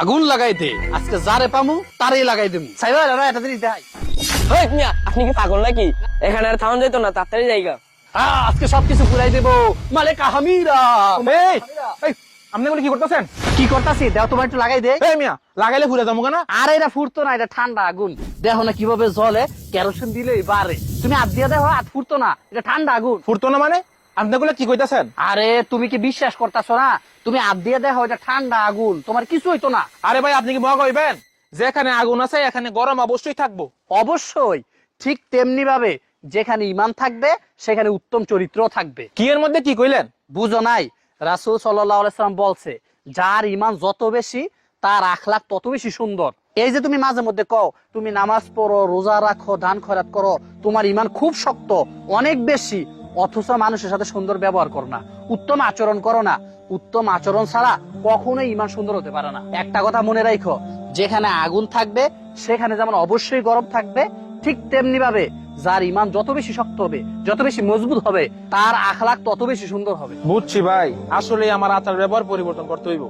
আগুন লাগাই দে, আজকে যারে পামু তারই লাগাই দেবো। সাইবা এটা জিনিস দেখাই। ওই মিয়া, আপনি কি পাগল নাকি? এখানে আর থামান যেত না, তাড়াতাড়ি জায়গা। আজকে সবকিছু ঘুরাই দেবো। মালেকা হামিরা আপনি বলে কি করতেছেন? কি করতাছি দেও, তোমার একটু লাগাই দে। এই মিয়া, লাগাইলে ঘুরে যাবো কেন? আরে এটা ফুটতো না, এটা ঠান্ডা আগুন। দেখো না কিভাবে জ্বলে, কেরোসিন দিলেই বাড়ে। তুমি হাত দিয়ে দেখো, হাত ফুটতো না, এটা ঠান্ডা আগুন। ফুটতো না মানে? আপনি বলে কি কইতাছেন? আরে তুমি কি বিশ্বাস করতেছো না? তুমি হাত দিয়ে দেখো, এটা ঠান্ডা আগুন, তোমার কিছু হইতো না। আরে ভাই, আপনি কি মজা কইবেন? যেখানে আগুন আছে এখানে গরম অবশ্যই থাকবো। অবশ্যই, ঠিক তেমনি ভাবে যেখানে ঈমান থাকবে সেখানে উত্তম চরিত্র থাকবে। কি এর মধ্যে কি কইলেন? বুঝো নাই? রাসূল সাল্লাল্লাহু আলাইহি সাল্লাম বলছে, যার ঈমান যত বেশি তার আখলাক তত বেশি সুন্দর। এই যে তুমি মাঝে মধ্যে কও তুমি নামাজ পড়ো, রোজা রাখো, দান খয়রাত করো, তোমার ঈমান খুব শক্ত, অনেক বেশি, অথচ মানুষের সাথে সুন্দর ব্যবহার করো না, উত্তম আচরণ করো না। উত্তম আচরণ ছাড়া কখনোই ঈমান সুন্দর হতে পারে না। একটা কথা মনে রাখো, যেখানে আগুন থাকবে সেখানে যেমন অবশ্যই গরম থাকবে, ঠিক তেমনি ভাবে যার ঈমান যত বেশি শক্ত হবে, যত বেশি মজবুত হবে, তার আখলাক তত বেশি সুন্দর হবে। বুঝছি ভাই, আসলে আমার আচার ব্যবহার পরিবর্তন করতে হইব।